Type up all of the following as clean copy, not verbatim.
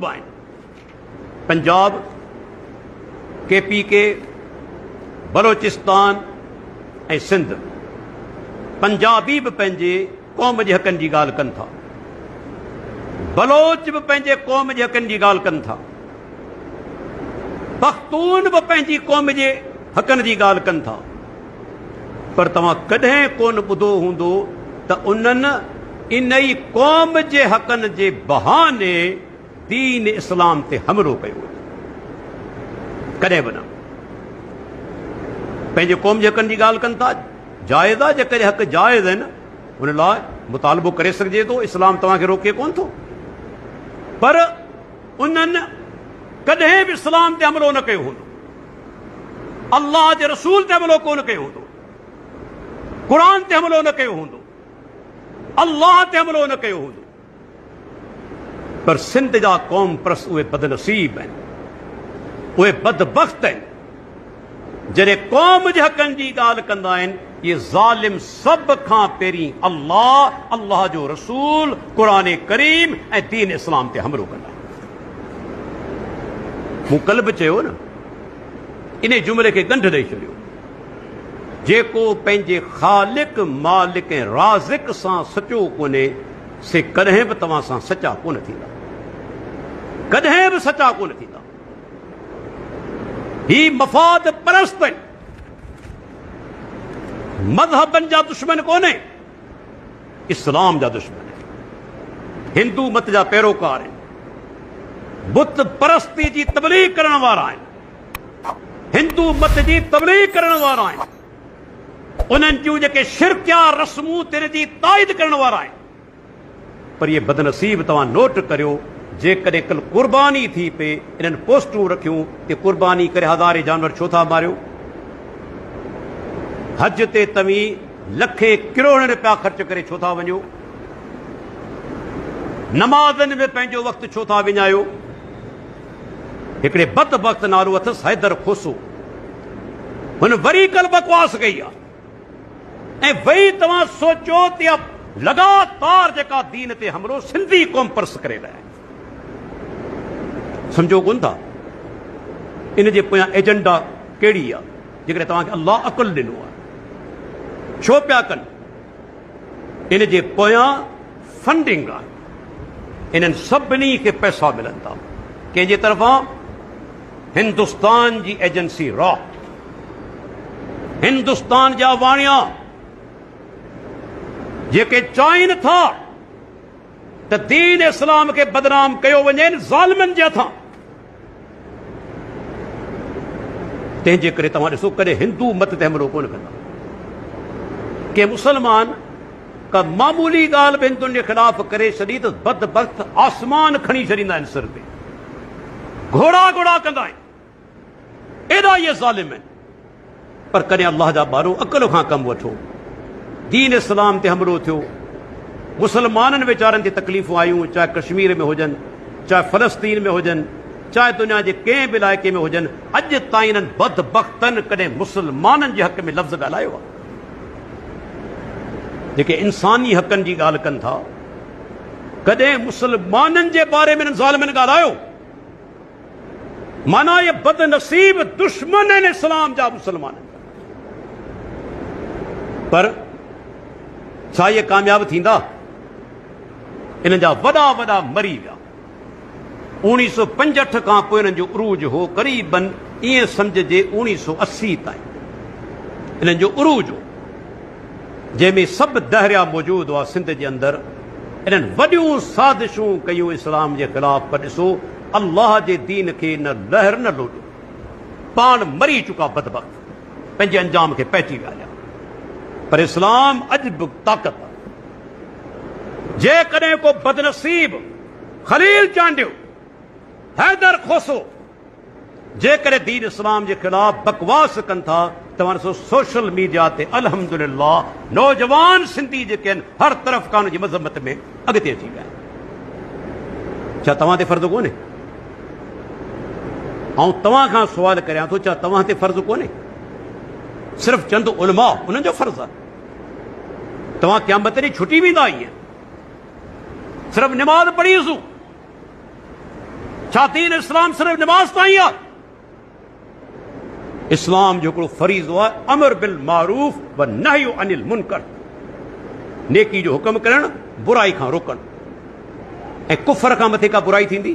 सूबा आहिनि, पंजाब, KPK, बलोचिस्तान ऐं सिंध। पंजाबी बि पंहिंजे क़ौम जे हक़नि जी ॻाल्हि कनि था, बलोच बि पंहिंजे क़ौम जे हक़नि जी ॻाल्हि कनि था, पख्तून बि पंहिंजी क़ौम जे हक़नि जी ॻाल्हि कनि था। पर तव्हां कॾहिं कोन ॿुधो हूंदो त उन्हनि इन ई क़ौम जे हक़नि जे बहाने दीन इस्लाम ते हमिलो कयो। कॾहिं बि न। पंहिंजे क़ौम जे हक़नि जी ॻाल्हि कनि था, जाइज़ आहे, जेकॾहिं हक़ जाइज़ आहिनि उन लाइ मुतालबो करे सघिजे थो, इस्लाम तव्हांखे रोके कोन थो। पर उन्हनि कॾहिं बि इस्लाम ते हमिलो न कयो हूंदो, अल्लाह जे रसूल ते हमिलो कोन कयो हूंदो, क़ुर ते हमिलो न कयो हूंदो, अल्लाह ते हमिलो न कयो हूंदो। पर सिंध जा क़ौम परस्त उहे बदनसीब आहिनि, उहे बदबख्त आहिनि जॾहिं क़ौम जे हक़नि जी ॻाल्हि कंदा आहिनि। इहे ज़ालिम सभ खां पहिरीं अल्लाह जो रसूल, क़ुर करीम ऐं दीन इस्लाम ते हमिलो कंदा आहिनि। मूं कल्ह बि चयो न, इन जुमिले खे गंढ ॾेई छॾियो। जेको पंहिंजे ख़ालिक मालिक ऐं राज़िक सां सचो कोन्हे, से कॾहिं बि तव्हां सां सचा कोन थींदा, कॾहिं बि सचा कोन थींदा। ही मफ़ाद परस्त आहिनि, मज़हबनि जा दुश्मन कोन्हे, इस्लाम जा दुश्मन आहिनि, हिंदू मत जा पैरोकार आहिनि, बुत परस्ती जी तबलीग करण वारा आहिनि, हिंदू मत जी तबलीग करण वारा आहिनि, उन्हनि जूं जेके शिरकिया रस्मूं तिन जी ताईद करण वारा आहिनि। पर इहे बदनसीब तव्हां नोट करियो, जेकॾहिं कल कुर्बानी थी पे, इन्हनि पोस्टूं रखियूं ते कुर्बानी करे हज़ारे जानवर छो था मारियो? हज ते तव्हीं लखे करोड़ रुपया ख़र्च करे छो था वञो? नमाज़नि में पंहिंजो वक़्तु छो था विञायो? हिकिड़े बदबख्त नालो अथसि हैदर खोसो, हुन वरी कल बकवास कई आहे ऐं वरी तव्हां सोचो त लगातार जेका दीन ते हमिलो सिंधी क़ौम परस्त करे रहिया आहिनि। सम्झो कोन था इन जे पोयां एजेंडा कहिड़ी आहे? जेकॾहिं तव्हांखे अल्लाह अकुल ॾिनो आहे, छो पिया कनि? इन जे पोयां फंडिंग आहे, इन्हनि सभिनी खे पैसा मिलनि था। कंहिंजे तरफ़ां? हिंदुस्तान जी एजेंसी रॉ, हिंदुस्तान जा वाणिया जेके चाहिनि था त दीन इस्लाम खे बदनाम कयो वञे ज़ालिमनि जे हथां। तंहिंजे करे तव्हां ॾिसो, कॾहिं हिंदू मत ते हमिलो कोन कंदा। के मुसलमान का मामूली ॻाल्हि बि हिंदुनि जे ख़िलाफ़ करे छॾी त बदबख्त आसमान खणी छॾींदा आहिनि सिर ते, घोड़ा घोड़ा कंदा आहिनि। एॾा इहे ज़ालिम आहिनि। पर कॾहिं अल्लाह जा ॿारो अकुल खां कमु वठो। दीन इस्लाम ते हमिलो थियो, मुसलमाननि वीचारनि ते तकलीफ़ूं आयूं, चाहे कश्मीर में हुजनि, चाहे फ़लस्तीन में हुजनि, चाहे दुनिया जे कंहिं बि इलाइक़े में हुजनि। अॼु ताईं इन्हनि बदबख्तनि कॾहिं मुसलमाननि जे हक़ में लफ़्ज़ ॻाल्हायो आहे? जेके इंसानी हक़नि जी ॻाल्हि कनि था, कॾहिं मुसलमाननि जे बारे में ज़ालिमनि ॻाल्हायो? माना ये बदनसीब दुश्मन आहिनि इस्लाम जा मुसलमान। पर छा इहे कामयाब थींदा? इन जा वॾा वॾा मरी विया। 1965 खां पोइ इन्हनि जो उरूज हो, क़रीबन ईअं सम्झजे 1980 ताईं इन्हनि जो उरूज हो, जंहिंमें सभु दहरिया मौजूदु हुआ सिंध जे अंदरि। इन्हनि वॾियूं साज़िशूं कयूं इस्लाम जे ख़िलाफ़। पर ॾिसो, अल्लाह जे दीन खे न लहर न लोॾो, पाण मरी चुका बदबख्त, पंहिंजे अंजाम खे पहुची विया। पर इस्लाम अॼु बि ताक़त आहे। जेकॾहिं को बदनसीब खलील चांडियो, हैदर खोसो, जेकॾहिं दीन इस्लाम जे ख़िलाफ़ बकवास कनि था, तव्हां ॾिसो सोशल मीडिया ते अल्हम्दुलिल्लाह नौजवान सिंधी जेके आहिनि हर तरफ़ कान जी मज़म्मत में अॻिते अची विया आहिनि। छा तव्हां ते फ़र्ज़ु कोन्हे? ऐं तव्हां खां सुवाल करियां थो, छा तव्हां ते फ़र्ज़ु कोन्हे? सिर्फ़ु चंद उलमा, उन्हनि जो फ़र्ज़ु आहे। तव्हां क़यामत ॾींहुं छुटी वेंदा, ईअं सिर्फ़ु निमाज़ पढ़ीसूं, छा दीन इस्लाम सिर्फ़ नमाज ताईं आहे? इस्लाम जो हिकिड़ो फरीज़ो आहे अमर बिल मारूफ व नही अनिल मुनकर, नेकी जो हुक्म करणु, बुराई खां रोकणु। ऐं कुफर खां मथे का बुराई थींदी?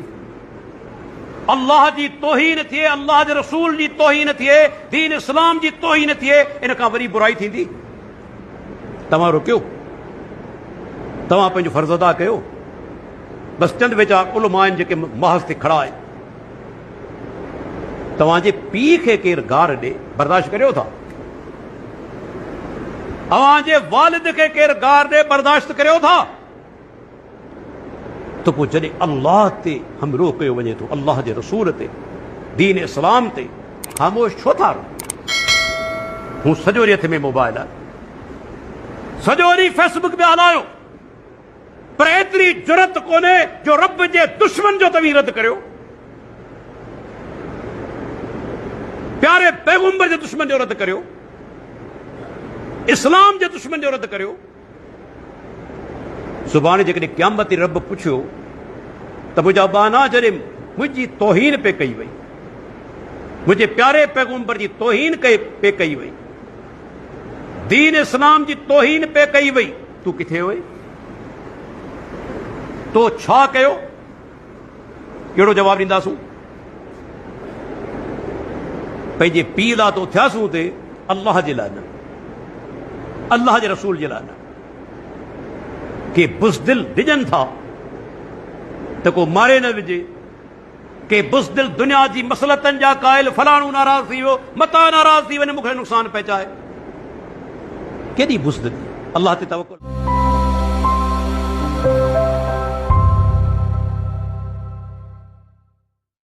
अल्लाह जी तौहीन थिए, अल्लाह जे रसूल जी तौहीन थिए, दीन इस्लाम जी तौहीन थिए, इन खां वरी बुराई थींदी? तव्हां रोकियो, तव्हां पंहिंजो फर्ज़ अदा कयो। बसि चंद वीचार उलमा आहिनि जेके महज़ ते खड़ा आहिनि। तव्हांजे पीउ खे केरु गार ॾे, बर्दाश्त करियो था? तव्हांजे वालिद खे केरु गार ॾे, बर्दाश्त करियो था? तो पोइ जॾहिं अल्लाह ते हमलो कयो वञे थो, अल्लाह जे रसूल ते, दीन इस्लाम ते, ख़ामोश छो था रहो? हूं सॼो ॾींहुं हथ में मोबाइल आहे, सॼो ॾींहुं फेसबुक में हलायो, पर एतिरी जुरत कोन्हे जो रब जे दुश्मन जो तव्हीं रद्द करियो, प्यारे पैगंबर जे दुश्मन जो रद्द करियो, इस्लाम जे दुश्मन जो रद्द करियो। सुभाणे जेकॾहिं क़यामत रब पुछियो त मुंहिंजा बाना जॾहिं मुंहिंजी तौहीन पे कई वई, मुंहिंजे प्यारे पैगंबर जी तौहीन पे कई वई, दीन इस्लाम जी तौहीन पे कई वई, तूं किथे हुए? तो छा कयो? कहिड़ो जवाबु ॾींदासूं? पंहिंजे पीउ लाइ तो थियासूं ते, अल्लाह जे लाइ न, अल्लाह जे रसूल जे लाइ न। के बुज़दिल डिॼनि था त को मारे न विझे, के बुज़दिल दुनिया जी मसलतनि जा क़ाइल, फलाणो नाराज़ थी वियो, मता नाराज़ थी वञे, मूंखे नुक़सानु पहुचाए। केॾी बुज़दिल? अल्लाह ते तवकुल।